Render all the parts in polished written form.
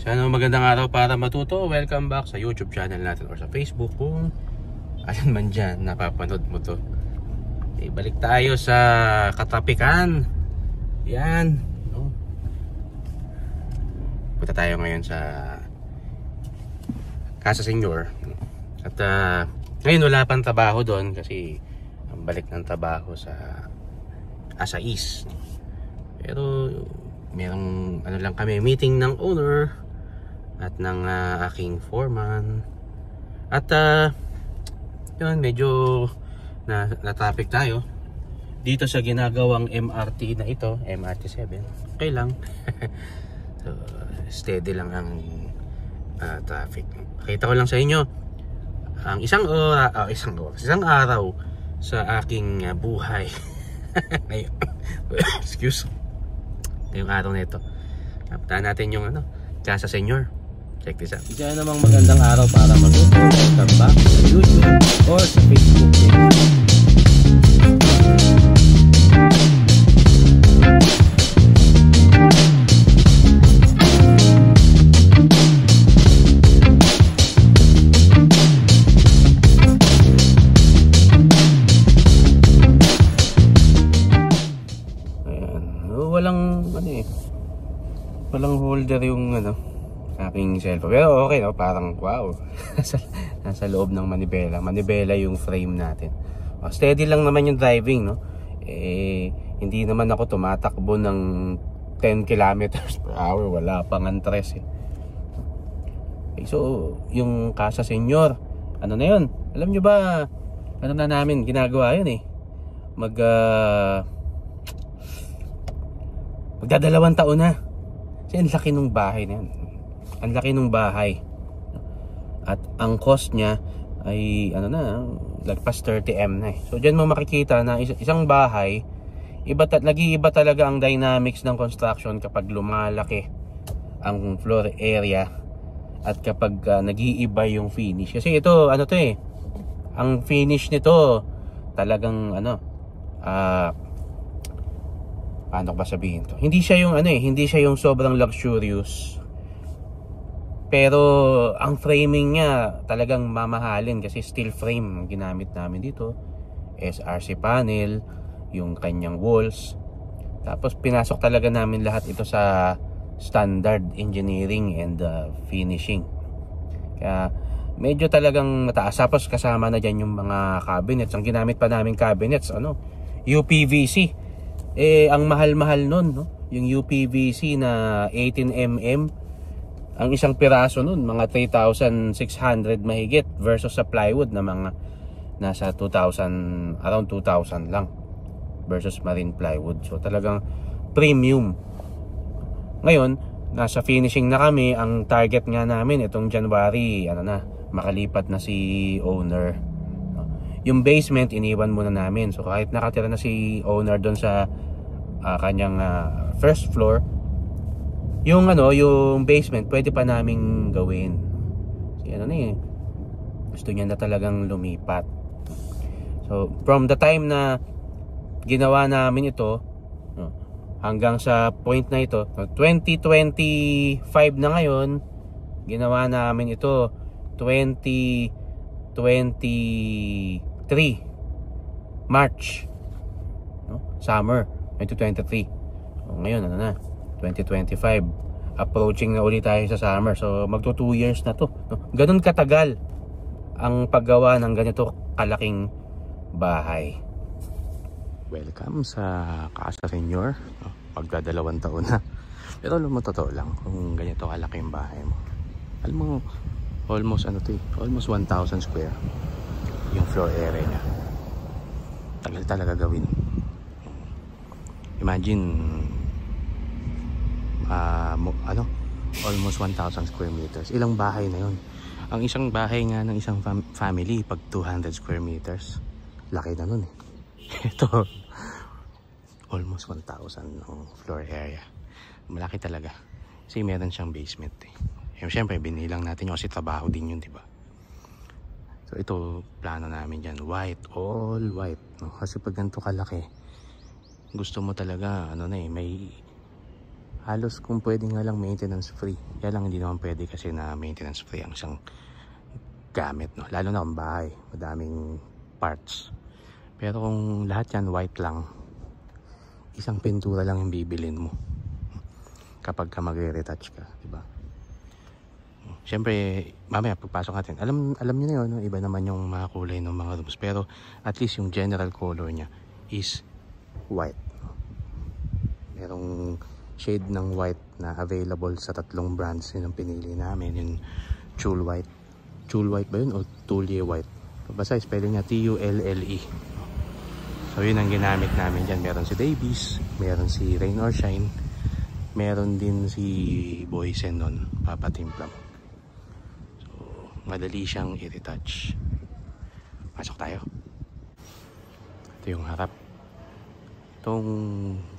Sana magandang araw para matuto. Welcome back sa YouTube channel natin or sa Facebook kung alin man dyan napapanood mo to. Balik tayo sa katapikan. Yan. Punta tayo ngayon sa Casa Senyor. At ngayon wala pang trabaho doon kasi ang balik ng trabaho sa Asais. Pero merong lang kami, meeting ng owner at ng aking foreman. At yun, medyo na-traffic tayo dito sa ginagawang MRT na ito, MRT 7. Okay lang. So, steady lang ang traffic. Pakita ko lang sa inyo ang isang araw sa aking buhay. Excuse. Yung araw na ito. Puntahan natin yung Casa Senyor. Check this out. Isa namang magandang araw para matuto. Welcome back sa YouTube or sa Facebook page. Walang holder yung aking cellphone. Pero okay, no? Parang wow. Nasa loob ng manibela. Manibela yung frame natin. Steady lang naman yung driving, no? Hindi naman ako tumatakbo ng 10 kilometers per hour. Wala pang antres so, yung Casa Senyor, ano na yun? Alam nyo ba, ano na namin ginagawa yun magdadalawang taon na. Kasi ang laki nung bahay na yan. Ang laki nung bahay. At ang cost niya ay lagpas 30M na So dyan mo makikita na isang bahay, nag-iiba talaga ang dynamics ng construction kapag lumalaki ang floor area at kapag nag-iiba yung finish. Kasi ito, ang finish nito talagang paano ba sabihin to? Hindi siya yung hindi siya yung sobrang luxurious. Pero ang framing niya talagang mamahalin kasi steel frame ang ginamit namin dito. SRC panel, yung kanyang walls. Tapos pinasok talaga namin lahat ito sa standard engineering and finishing. Kaya medyo talagang mataas. Tapos kasama na dyan yung mga cabinets. Ang ginamit pa namin cabinets, UPVC. Ang mahal-mahal nun, no? Yung UPVC na 18mm, ang isang piraso nun, mga 3,600 mahigit versus sa plywood na mga nasa 2,000, around 2,000 lang versus marine plywood. So talagang premium. Ngayon, nasa finishing na kami. Ang target nga namin itong January, makalipat na si owner. Yung basement iniwan muna namin. So kahit nakatira na si owner doon sa kanyang first floor, yung yung basement pwede pa naming gawin. Kasi gusto niya na talagang lumipat. So from the time na ginawa namin ito hanggang sa point na ito, 2025 na ngayon, ginawa namin ito 2023 March, summer 2023. So, ngayon 2025, approaching na ulit tayo sa summer. So magto 2 years na to, ganun katagal ang paggawa ng ganito kalaking bahay. Welcome sa Casa Senyor. Pagdadalawang taon na. Pero alam mo, totoo lang, kung ganito kalaking bahay mo, alam mo, almost almost 1,000 square yung floor area niya. Tagal talaga gawin. Imagine almost 1,000 square meters. Ilang bahay na yun? Ang isang bahay nga ng isang family pag 200 square meters, laki na nun ito almost 1,000 ng floor area. Malaki talaga kasi meron siyang basement Siyempre binilang natin yung kasi trabaho din yun, diba? So ito, plano namin dyan, white, all white, no? Kasi pag ganito kalaki, gusto mo talaga, may Halos kung pwede nga lang maintenance free. Kaya lang hindi naman pwede kasi na maintenance free ang isang gamit, no? Lalo na kung bahay, madaming parts. Pero kung lahat yan white lang, isang pintura lang yung bibilin mo kapag ka magre-retouch ka, diba? Siyempre, mamaya pagpasok natin, alam niyo na yun, no? Iba naman yung mga kulay ng mga rooms, pero at least yung general color niya is white. Merong shade ng white na available sa 3 brands. Yun ang pinili namin, yung Tulle White. Tulle White ba yun o Tulle White? Basta spelling niya Tulle. So yun ang ginamit namin dyan. Meron si Davies, meron si Rain or Shine, meron din si Boysen nun, papatimpla mo. So madali siyang i-retouch. Pasok tayo. Ito yung harap. Itong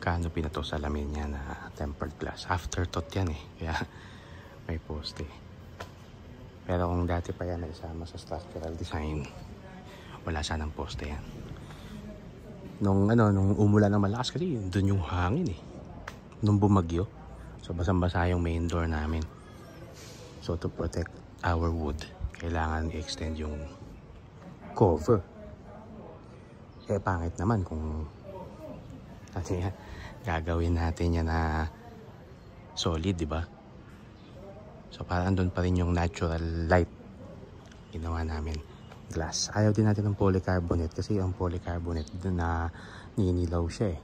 canopy na to, salamin niya na tempered glass. Afterthought yan eh, kaya may poste. Pero kung dati pa yan na isama sa structural design, wala sanang poste yan. Nung umulan ng malakas kasi doon yung hangin eh. Nung bumagyo, so basang-basa yung main door namin. So to protect our wood, kailangan i-extend yung cover. Eh pangit naman kung gagawin natin yan na solid, diba? So para andun pa rin yung natural light. Ginawa namin glass. Ayaw din natin ng polycarbonate kasi ang polycarbonate na ninilaw siya eh.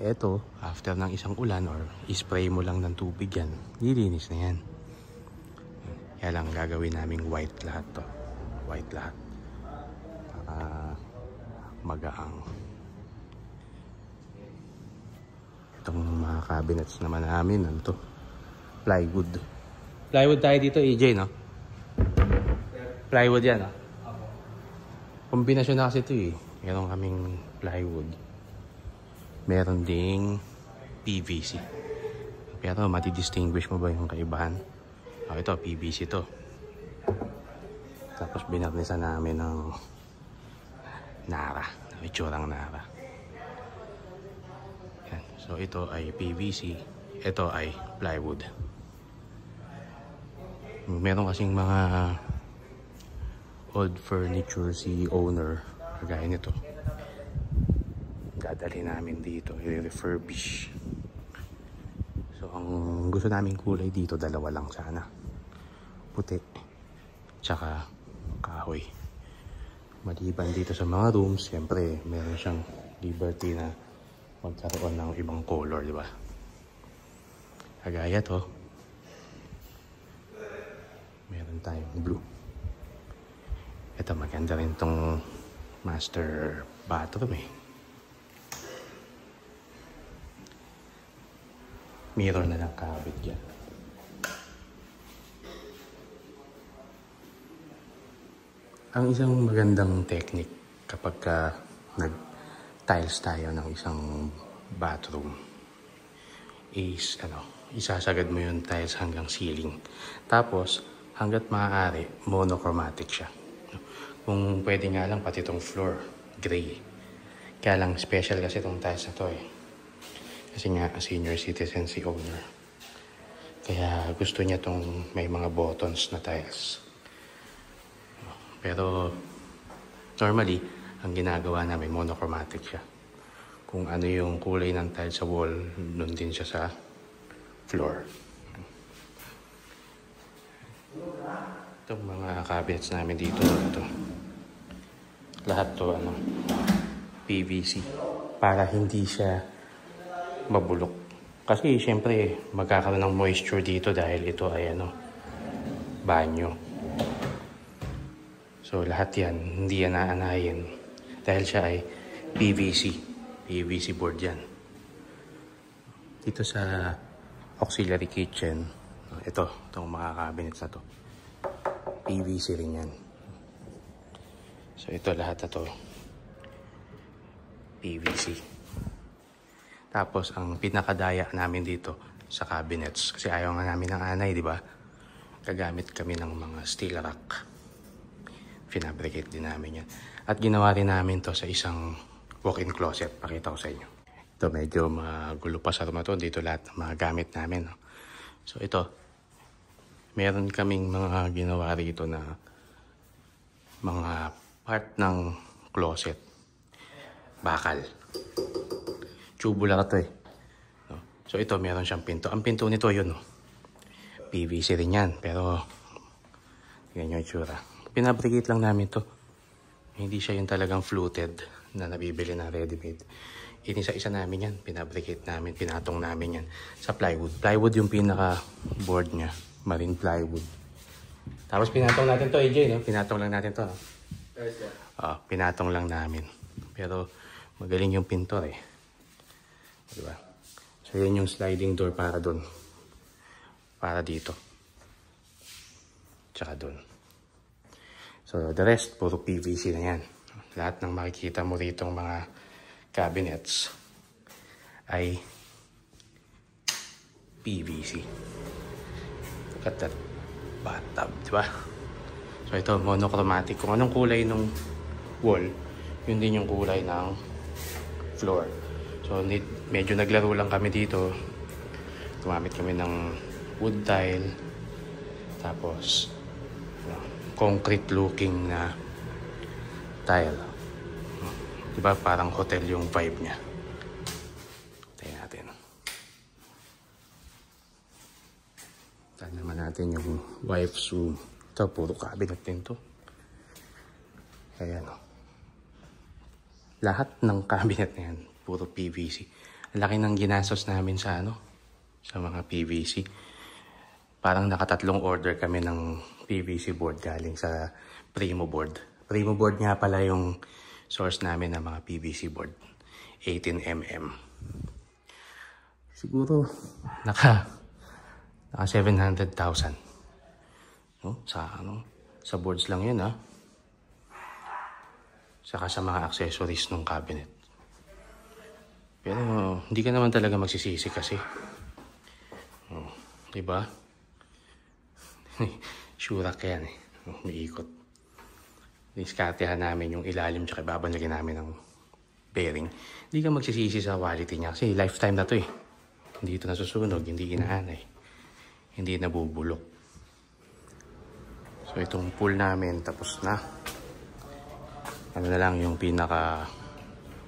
Eto, after ng isang ulan or ispray mo lang ng tubig yan, nilinis na yan. Kaya lang gagawin namin white lahat to. White lahat. Para magaang. Itong mga cabinets naman namin, ano to? Plywood. Plywood tayo dito, AJ, no? Plywood yan, no? Kombinasyon na kasi ito eh. Meron kaming plywood. Meron ding PVC. Pero matidistinguish mo ba yung kaibahan? Ito, PVC to. Tapos binarnisan namin ng Nara. Itsurang Nara. Yan. So ito ay PVC. Ito ay plywood. Meron kasing mga old furniture si owner. Kagaya nito. Dadali namin dito. I-refurbish. So ang gusto naming kulay dito, dalawa lang sana. Puti. Tsaka kahoy. Maliban dito sa mga rooms, siyempre meron siyang liberty na magkaroon ng ibang color, di ba? Kagaya to. Meron tayong blue. Ito maganda rin tong master bathroom eh. Mirror na lang kabit dyan. Ang isang magandang technique kapag nag-tiles tayo ng isang bathroom is isasagad mo yung tiles hanggang ceiling. Tapos hanggat maaari monochromatic siya. Kung pwede nga lang pati itong floor gray. Kaya lang special kasi itong tiles na to eh. Kasi nga senior citizen si owner. Kaya gusto niya itong may mga buttons na tiles. Pero normally, ang ginagawa namin monochromatic siya. Kung ano yung kulay ng tile sa wall, nun din siya sa floor. Itong mga cabinets namin dito, lahat to PVC para hindi siya mabulok. Kasi syempre magkakaroon ng moisture dito dahil ito ay banyo. So lahat yan, hindi yan aanahin dahil siya ay PVC board yan. Dito sa auxiliary kitchen, itong mga cabinets na to, PVC rin yan. So ito lahat na to PVC. Tapos ang pinakadaya namin dito sa cabinets, kasi ayaw nga namin ng anay, di ba? Gagamit kami ng mga steel rack. Finabricate din namin yan. At ginawa rin namin to sa isang walk-in closet. Pakita ko sa inyo. Ito medyo magulo pa sa room na to. Dito lahat ng mga gamit namin. No? So ito, meron kaming mga ginawa rito na mga part ng closet. Bakal. Tubular to eh. No? So ito, meron siyang pinto. Ang pinto nito yun. No? PVC rin yan. Pero, ganyan yung itsura. Pinabricate lang namin to. Hindi siya yung talagang fluted na nabibili na ready-made. Inisa-isa namin yan. Pinabricate namin. Pinatong namin yan. Sa plywood. Plywood yung pinaka-board niya. Marine plywood. Tapos pinatong natin to, AJ. No? Pinatong lang natin to. Pinatong lang namin. Pero magaling yung pintor eh. Diba? So yan yung sliding door para doon. Para dito. Tsaka doon. So the rest, puro PVC na yan. Lahat ng makikita mo rito mga cabinets ay PVC. Look at that bathtub, diba? So ito, monochromatic. Kung anong kulay ng wall, yun din yung kulay ng floor. So medyo naglaro lang kami dito. Gumamit kami ng wood tile. Tapos concrete looking na tile. Diba parang hotel yung vibe niya. Tayo natin. Tayo naman natin yung wife's room. Ito, puro cabinet din to. Ayan o. Lahat ng cabinet na yan, puro PVC. Ang laki ng ginastos namin sa sa mga PVC. Parang nakatatlong order kami ng PVC board galing sa Primo board. Primo board nga pala yung source namin ng mga PVC board. 18mm. Siguro naka 700,000. No? Sa boards lang yun, ha? Saka sa mga accessories ng cabinet. Pero hindi ka naman talaga magsisisi kasi. Diba? Shurak yan eh. Umiikot. Diskartehan namin yung ilalim tsaka babanlagyan namin ng bearing. Hindi ka magsisisi sa quality niya kasi lifetime na to eh. Hindi ito nasusunog, hindi inaanay. Hindi nabubulok. So itong pool namin tapos na. Ano na lang yung pinaka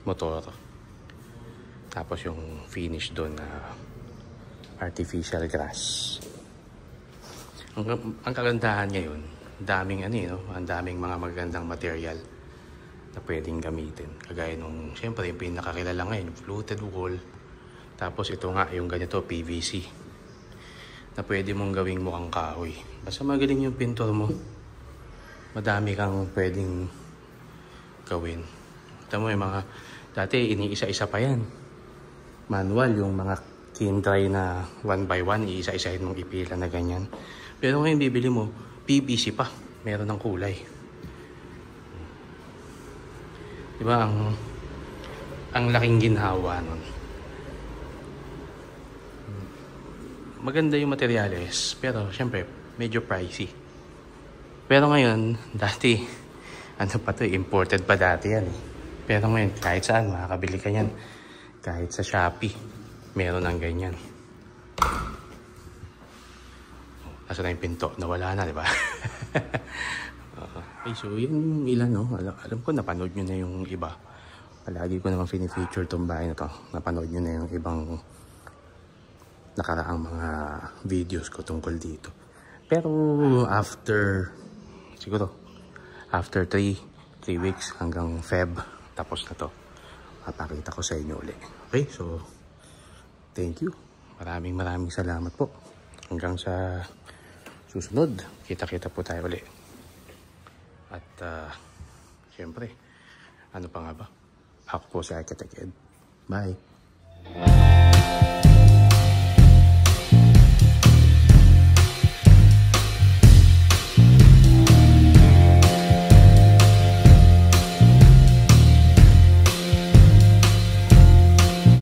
motor. Tapos yung finish doon na artificial grass. Ang kagandahan ngayon, daming ang daming mga magandang material na pwedeng gamitin. Kagaya nung, siyempre, yung pinakakilala ngayon, yung fluted wall. Tapos ito nga, yung ganito, PVC. Na pwede mong gawing mukhang kahoy. Basta magaling yung pintor mo, madami kang pwedeng gawin. Ito mo yung mga, dati iniisa-isa pa yan. Manual, yung mga kin-dry na 1x1, iisa-isahin mong ipila na ganyan. Pero ngayon bibili mo, PVC pa. Meron ng kulay. Diba ang laking ginhawa nun. Maganda yung materyales, pero syempre, medyo pricey. Pero ngayon, dati, imported pa dati yan eh. Pero ngayon, kahit saan, makakabili ka yan. Kahit sa Shopee, meron ng ganyan. Nasa na yung pinto? Nawala na, di ba? Okay, so yun yung ilan, no? Alam ko, napanood nyo na yung iba. Palagi ko naman fini-feature itong bahay na to. Napanood nyo na yung ibang nakaraang mga videos ko tungkol dito. Pero siguro, after 3 weeks hanggang Feb, tapos na to. Papakita ko sa inyo ulit. Okay, so, thank you. Maraming salamat po. Hanggang sa susunod, kita-kita po tayo ulit. At, siyempre, ano pa nga ba? Ako po si Architect Ed. Bye!